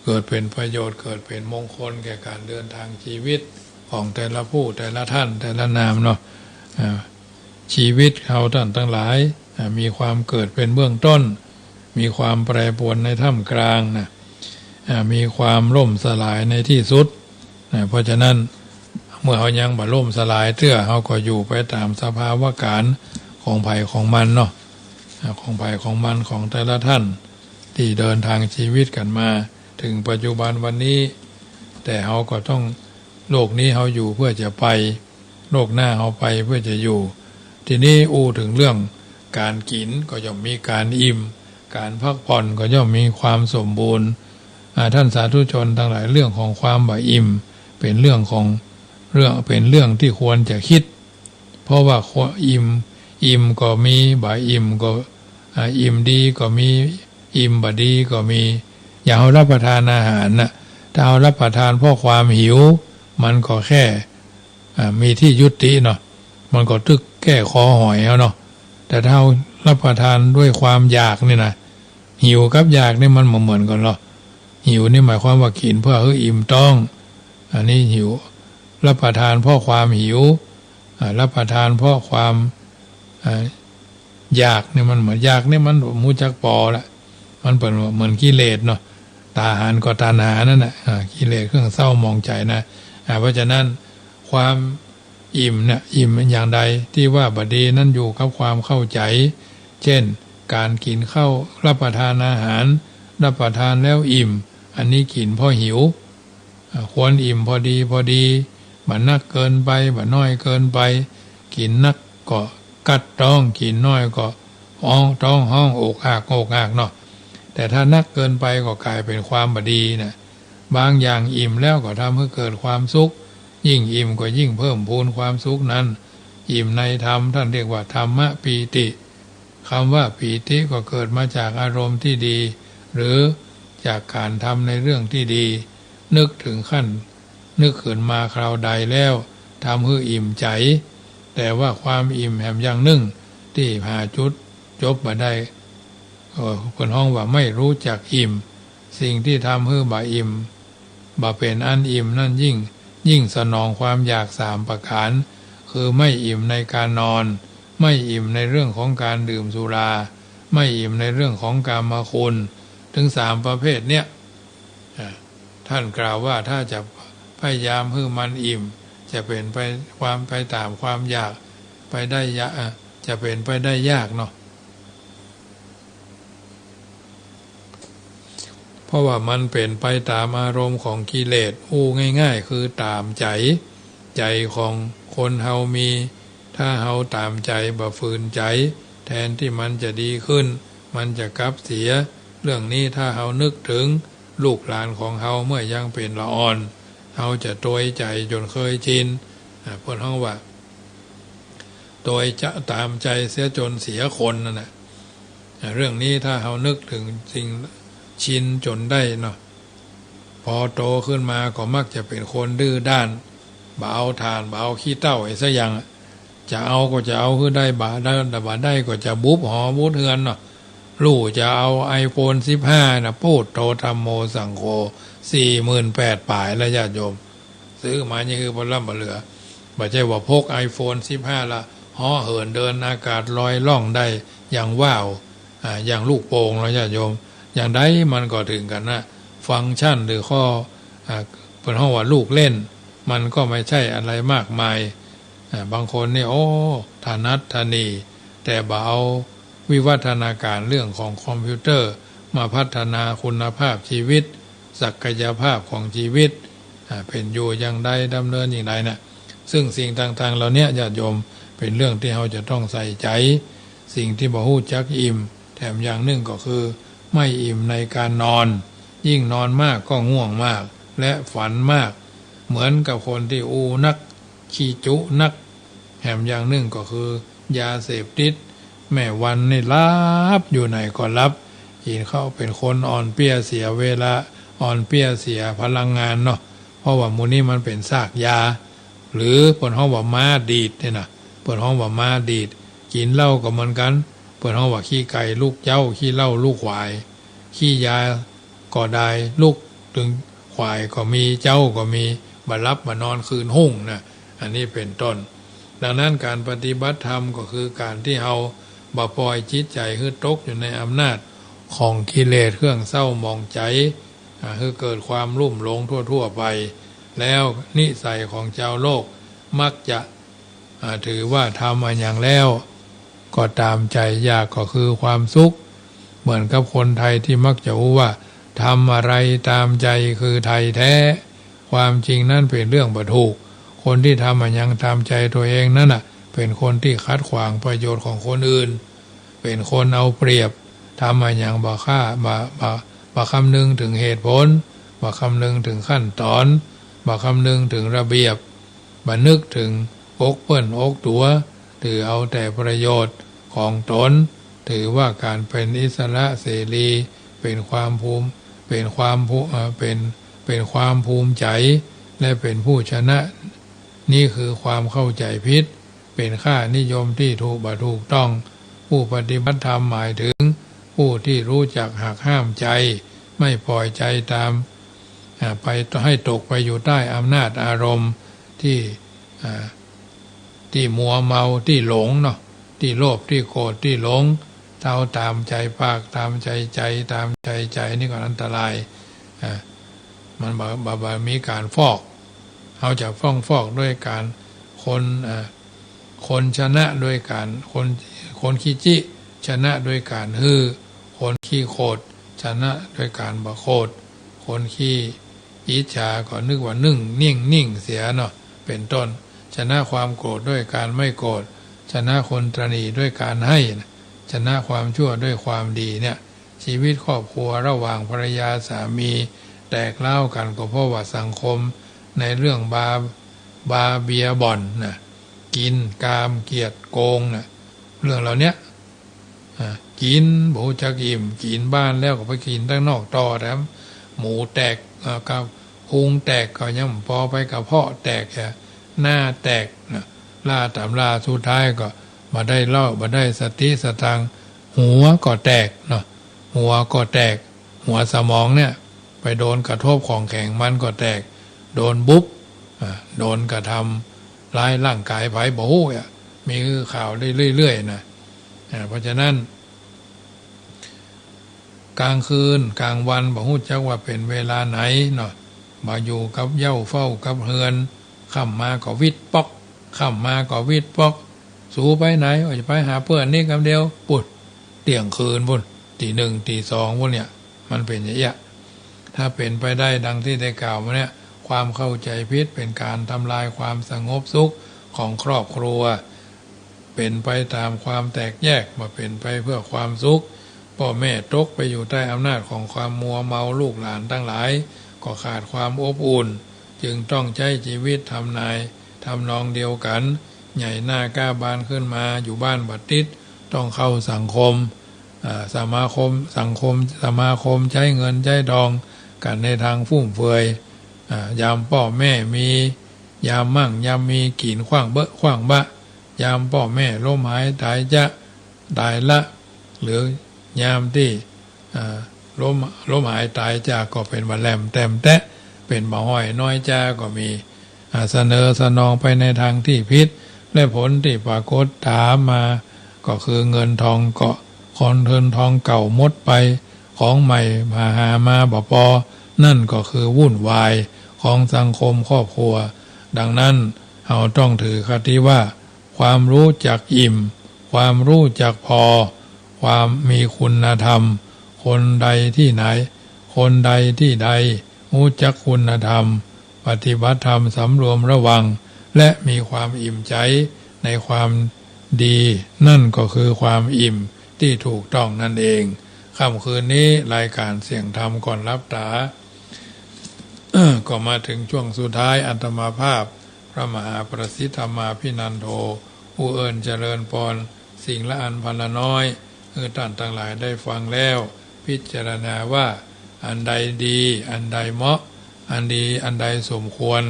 [SPEAKER 1] เกิดเป็นมงคลแก่การเดินทางชีวิตของแต่ละผู้แต่ละท่านแต่ละนามเนาะชีวิตเขาท่านทั้งหลายมีความเกิดเป็นเบื้องต้นมีความแปรปรวนในท่ามกลางนะมีความล่มสลายในที่สุดเพราะฉะนั้นเมื่อเขายังบ่ล่มสลายเตื้อเขาก็อยู่ไปตามสภาวะการของภัยของมันเนาะของภัยของมันของแต่ละท่านที่เดินทางชีวิตกันมาถึงปัจจุบันวันนี้แต่เขาก็ต้องโลกนี้เขาอยู่เพื่อจะไปโลกหน้าเขาไปเพื่อจะอยู่ทีนี้ถึงเรื่องการกินก็ย่อมมีการอิ่มการพักผ่อนก็ย่อมมีความสมบูรณ์ท่านสาธุชนทั้งหลายเรื่องของความบ่อิ่มเป็นเรื่องที่ควรจะคิดเพราะว่าอิ่มก็มีบ่อิ่มก็อิ่มดีก็มีอิ่มบ่ดีก็มีอย่าเอารับประทานอาหารนะถ้าเอารับประทานเพราะความหิวมันก็แค่มีที่ยุติเนาะมันก็ตึกแก้คอหอยเอาเนาะแต่ถ้าเอารับประทานด้วยความอยากนี่นะหิวกับอยากนี่มันเหมือนกันหรอหิวนี่หมายความว่ากินเพื่ออิ่มต้องอันนี้หิวรับประทานเพราะความหิวรับประทานเพราะความอยากนี่มันเหมือนอยากนี่มันมูจักปอละมันเป็นเหมือนกิเลสเนาะตาหันก็ตาหนานั่นน่ะกิเลสเครื่องเศร้ามองใจนะเพราะฉะนั้นความอิ่มเนี่ยอิ่มอย่างใดที่ว่าบดีนั่นอยู่กับความเข้าใจเช่นการกินข้าวรับประทานอาหารรับประทานแล้วอิ่มอันนี้กินเพราะหิวควรอิ่มพอดีบ่นักเกินไปบ่น้อยเกินไปกินนักก็กัดต้องกินน้อยก็ห้องอกหักเนาะแต่ถ้านักเกินไปก็กลายเป็นความบดีนะบางอย่างอิ่มแล้วก็ทำให้เกิดความสุขยิ่งอิ่มก็ยิ่งเพิ่มพูนความสุขนั้นอิ่มในธรรมท่านเรียกว่าธรรมปีติคำว่าปีติก็เกิดมาจากอารมณ์ที่ดีหรือจากการทำในเรื่องที่ดีนึกถึงขั้นนึกขึ้นมาคราวใดแล้วทำให้อิ่มใจแต่ว่าความอิ่มแหมอย่างหนึ่งที่หาจุดจบมาได้คนห้องว่าไม่รู้จักอิ่มสิ่งที่ทำให้บ่อิ่มบ่เป็นอันอิ่มนั่นยิ่งสนองความอยาก3 ประการคือไม่อิ่มในการนอนไม่อิ่มในเรื่องของการดื่มสุราไม่อิ่มในเรื่องของกามคุณถึง3 ประเภทเนี่ยท่านกล่าวว่าถ้าจะพยายามให้มันอิ่มจะเป็นไปตามความอยากไปได้จะเป็นไปได้ยากเนาะเพ ราะว่ามันเป็นไปตามอารมณ์ของกิเลสอู้ง่ายๆคือตามใจของคนเฮามีถ้าเฮาตามใจบ่ฝืนใจแทนที่มันจะดีขึ้นมันจะกลับเสียเรื่องนี้ถ้าเฮานึกถึงลูกหลานของเฮาเมื่อยังเป็นละอ่อนเฮาจะโดยใจจนเคยชินเพิ่นเฮาว่าโดยจะตามใจเสียจนเสียคนนั่นน่ะเรื่องนี้ถ้าเฮานึกถึงสิ่งชินจนได้เนาะพอโตขึ้นมาก็มักจะเป็นคนดื้อด้านบ่เอาทานบ่เอาขี้เต้าไอ้ซะอย่างจะเอาก็จะเอาคือได้บ่ได้แต่บ่ได้ก็จะบุบหอบุบเฮือนเนาะลูกจะเอา iPhone 15นะพูดโตธัมโมสังโฆ 48,000 ป่ายแล้วญาติโยมซื้อมานี่คือบ่ล่ำบ่เหลือบ่ใช่ว่าพก iPhone 15ละห่อเหินเดินอากาศลอยล่องได้อย่างว้าวอย่างลูกโป่งแล้วญาติโยมอย่างใดมันก็ถึงกันนะฟังก์ชันหรือข้อเป็นห้องว่าลูกเล่นมันก็ไม่ใช่อะไรมากมายบางคนนี่โอ้ถนัดถนีแต่บ่เอาวิวัฒนาการเรื่องของคอมพิวเตอร์มาพัฒนาคุณภาพชีวิตศักยภาพของชีวิตเป็นอยู่อย่างใดดำเนินอย่างไรนะซึ่งสิ่งต่างๆเหล่านี้ญาติโยมเป็นเรื่องที่เราจะต้องใส่ใจสิ่งที่บ่ฮู้จักอิ่มแถมอย่างหนึ่งก็คือไม่อิ่มในการนอนยิ่งนอนมากก็ง่วงมากและฝันมากเหมือนกับคนที่นักขี้จุนักแถมอย่างหนึ่งก็คือยาเสพติดแม่วันนี่รับอยู่ไหนก็รับยินเข้าเป็นคนอ่อนเปี้ยเสียเวลาอ่อนเปี้ยเสียพลังงานเนาะเพราะว่ามูนี้มันเป็นซากยาหรือเปิดห้องว่าม้าดีดเนี่ยนะเปิดห้องว่าม้าดีดกินเหล้าก็เหมือนกันเปิดห้องว่าขี้ไก่ลูกเจ้าขี้เหล้าลูกควายขี้ยาก็ได้ลูกถึงควายก็มีเจ้าก็มีมารับมานอนคืนหุ่งนะอันนี้เป็นต้นดังนั้นการปฏิบัติธรรมก็คือการที่เราบ่ปล่อยจิตใจคือตกอยู่ในอำนาจของกิเลสเครื่องเศร้ามองใจคือเกิดความลุ่มหลงทั่วๆไปแล้วนิสัยของชาวโลกมักจะถือว่าทำอะไรอย่างแล้วก็ตามใจอยากก็คือความสุขเหมือนกับคนไทยที่มักจะรู้ว่าทำอะไรตามใจคือไทยแท้ความจริงนั่นเป็นเรื่องบ่ถูกคนที่ทำอะไรอย่างตามใจตัวเองนั่นน่ะเป็นคนที่คัดขวางประโยชน์ของคนอื่นเป็นคนเอาเปรียบทำอะไรอย่างบ่คำนึงถึงเหตุผลบ่คำนึงถึงขั้นตอนบ่คำนึงถึงระเบียบบ่นึกถึงอกเปิ้นอกตัวถือเอาแต่ประโยชน์ของตนถือว่าการเป็นอิสระเสรีเป็นความภูมิใจและเป็นผู้ชนะนี่คือความเข้าใจผิดเป็นค่านิยมที่ถูกต้องผู้ปฏิบัติธรรมหมายถึงผู้ที่รู้จักหักห้ามใจไม่ปล่อยใจตามไปให้ตกไปอยู่ใต้อำนาจอารมณ์ที่มัวเมาที่หลงเนาะที่โลภที่โกรธที่หลงเท่าตามใจปากตามใจใจตามใจนี่ก็อันตรายมันบามีการฟอกเขาจะฟอกด้วยการคนชนะด้วยการคนขี้จิชนะด้วยการฮือคนขี้โคตรชนะด้วยการบะโคตรคนขี้อิจฉาก็นึกว่านิ่งเสียเนาะเป็นต้นชนะความโกรธด้วยการไม่โกรธชนะคนตระหนี่ด้วยการให้ชนะความชั่วด้วยความดีเนี่ยชีวิตครอบครัวระหว่างภรรยาสามีแตกเล่ากันก็เพราะว่าสังคมในเรื่องบาเบียบ่อนนะกินกามเกียรติโกงนะเรื่องเหล่านี้กินโบจักอิ่มกินบ้านแล้วก็ไปกินตั้งนอกต่อแล้วหมูแตกกับพุงแตกก็ยังพอไปกับเพาะแตกหน้าแตกนะล่าตามล่าสุดท้ายก็มาได้เล่ามาได้สติสตังหัวก็แตกเนาะหัวก็แตกหัวสมองเนี่ยไปโดนกระทบของแข็งมันก็แตกโดนบุ๊บโดนกระทำร้ายร่างกายไผ่บ่ฮู้มีข่าวเรื่อยๆนะเพราะฉะนั้นกลางคืนกลางวันบ่ฮู้จักว่าเป็นเวลาไหนเนาะมาอยู่กับเหย้าเฝ้ากับเฮือนค่ำมาก็วิดป๊อกค่ำมาก็วิดป๊อกสูไปไหนจะไปหาเพื่อนนี่คำเดียวปุดเที่ยงคืนพุ่นตี 1 ตี 2พุ่นเนี่ยมันเป็นอย่างเงี้ย ถ้าเป็นไปได้ดังที่ได้กล่าวมาเนี่ยความเข้าใจผิดเป็นการทำลายความสงบสุขของครอบครัวเป็นไปตามความแตกแยกมาเป็นไปเพื่อความสุขพ่อแม่ตกไปอยู่ใต้อำนาจของความมัวเมาลูกหลานทั้งหลายก็ขาดความอบอุ่นจึงต้องใช้ชีวิตทำนองเดียวกันใหญ่หน้ากล้าบานขึ้นมาอยู่บ้านบัดติดต้องเข้าสังคมสมาคมใช้เงินใช้ดองกันในทางฟุ่มเฟือยยามพ่อแม่มียามมั่งยามมีกีนขว้างเบอะขว้างบะยามพ่อแม่ล้มหายตายจะตายละหรือยามที่ล้มหายตายจากก็เป็นวันแหลมแต้มแตะเป็นบ่ห้อยน้อยจาก็มีเสนอสนองไปในทางที่ผิดและผลที่ปรากฏถามมาก็คือเงินทองเกาะคอนเทินทองเก่าหมดไปของใหม่มาหามาบ่พอนั่นก็คือวุ่นวายของสังคมครอบครัวดังนั้นเราต้องถือคติว่าความรู้จักอิ่มความรู้จักพอความมีคุณธรรมคนใดที่ไหนคนใดที่ใดรู้จักคุณธรรมปฏิบัติธรรมสำรวมระวังและมีความอิ่มใจในความดีนั่นก็คือความอิ่มที่ถูกต้องนั่นเองค่ำคืนนี้รายการเสียงธรรมก่อนรับตา ก็มาถึงช่วงสุดท้ายอัตมาภาพพระมหาประสิทธมาภินันโทผู้เอิญเจริญพรสิ่งละอันพันละน้อยท่านทั้งหลายได้ฟังแล้วพิจารณาว่าอันใดดีอันใดเหมาะอันดีอันใดสมควร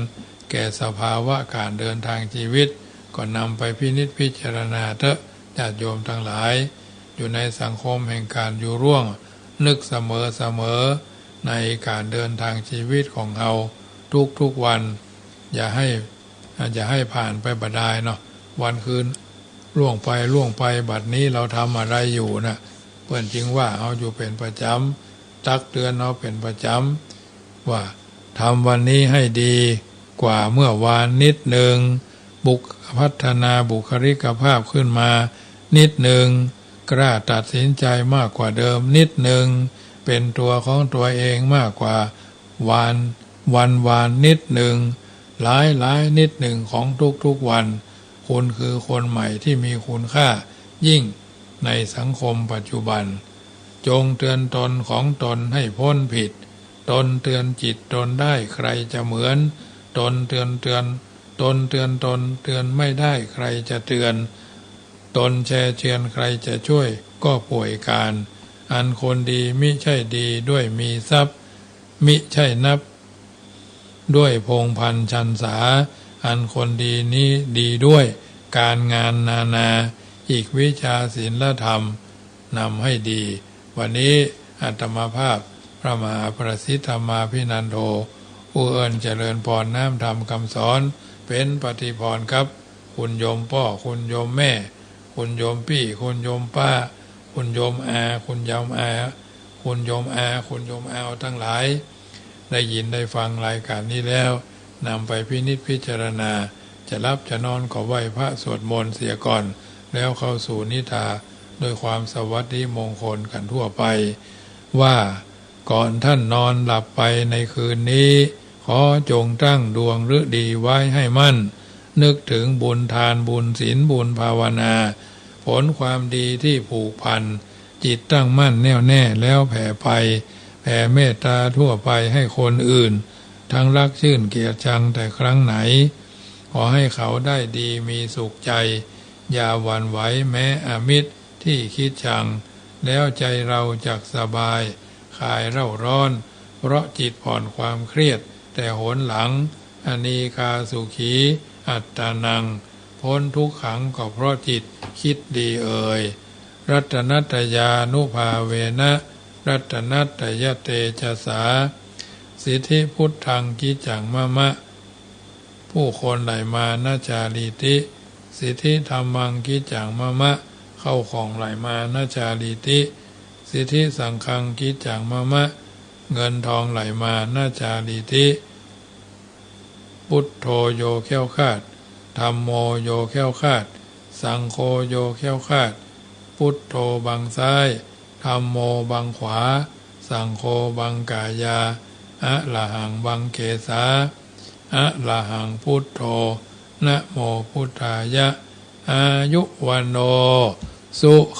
[SPEAKER 1] แก่สภาวะการเดินทางชีวิตก็นำไปพินิจพิจารณาเถอะญาติโยมทั้งหลายอยู่ในสังคมแห่งการอยู่ร่วมนึกเสมอในการเดินทางชีวิตของเราทุกวันอย่าให้ผ่านไปบัดดายเนาะวันคืนล่วงไปบัดนี้เราทำอะไรอยู่นะเพื่อนจริงว่าเอาอยู่เป็นประจำตักเตือนเราเป็นประจำว่าทำวันนี้ให้ดีกว่าเมื่อวานนิดหนึ่งพัฒนาบุคลิกภาพขึ้นมานิดหนึ่งกล้าตัดสินใจมากกว่าเดิมนิดหนึ่งเป็นตัวของตัวเองมากกว่าวานนิดหนึ่งหลายนิดหนึ่งของทุกวันคุณคือคนใหม่ที่มีคุณค่ายิ่งในสังคมปัจจุบันจงเตือนตนของตนให้พ้นผิดตนเตือนจิตตนได้ใครจะเหมือนตนเตือนตนเตือนไม่ได้ใครจะเตือนตนแช่เชือนใครจะช่วยก็ป่วยการอันคนดีมิใช่ดีด้วยมีทรัพย์มิใช่นับด้วยพงพันชันษาอันคนดีนี้ดีด้วยการงานนาอีกวิชาศีลธรรมนำให้ดีวันนี้อาตมาภาพพระมหาประสิทธมาภินันโทผู้เอิญเจริญพรน้ำธรรมคำสอนเป็นปฏิพรครับคุณโยมพ่อคุณโยมแม่คุณโยมพี่คุณโยมป้าคุณโยมอาคุณโยมอาคุณโยมอาคุณโยมอาวทั้งหลายได้ยินได้ฟังรายการนี้แล้วนำไปพินิจพิจารณาจะรับจะนอนขอไหว้พระสวดมนต์เสียก่อนแล้วเข้าสู่นิทาโดยความสวัสดีมงคลกันทั่วไปว่าก่อนท่านนอนหลับไปในคืนนี้ขอจงตั้งดวงฤดีไว้ให้มั่นนึกถึงบุญทานบุญศีลบุญภาวนาผลความดีที่ผูกพันจิตตั้งมั่นแน่วแน่แล้วแผ่ไปแผ่เมตตาทั่วไปให้คนอื่นทั้งรักชื่นเกลียดชังแต่ครั้งไหนขอให้เขาได้ดีมีสุขใจอย่าหวั่นไหวแม้อมิตรที่คิดชังแล้วใจเราจักสบายคลายเร่าร้อนเพราะจิตผ่อนความเครียดแต่หนหลังอนีคาสุขีอัตตานังพ้นทุกขังก็เพราะจิตคิดดีเอ่ยรัตนัตยานุภาเวนะรัตนัตยเตชะสาสิทธิพุทธังกิจังมะมะผู้คนไหลมานาจารีติสิทธิธรรมังกิจังมะมะเข้าของไหลมานาจารีติสิทธิสังฆังกิจังมะมะเงินทองไหลมานาจารีติพุทโธโยแค้วคาดธัมโมโยแค้วคาดสังโฆโยแค้วคาดพุทโธบังซ้ายธัมโมบังขวาสังโฆบังกายา อะระหังบังเกสาอะระหังพุทโธนะโมพุทธายะอายุวันโนสุ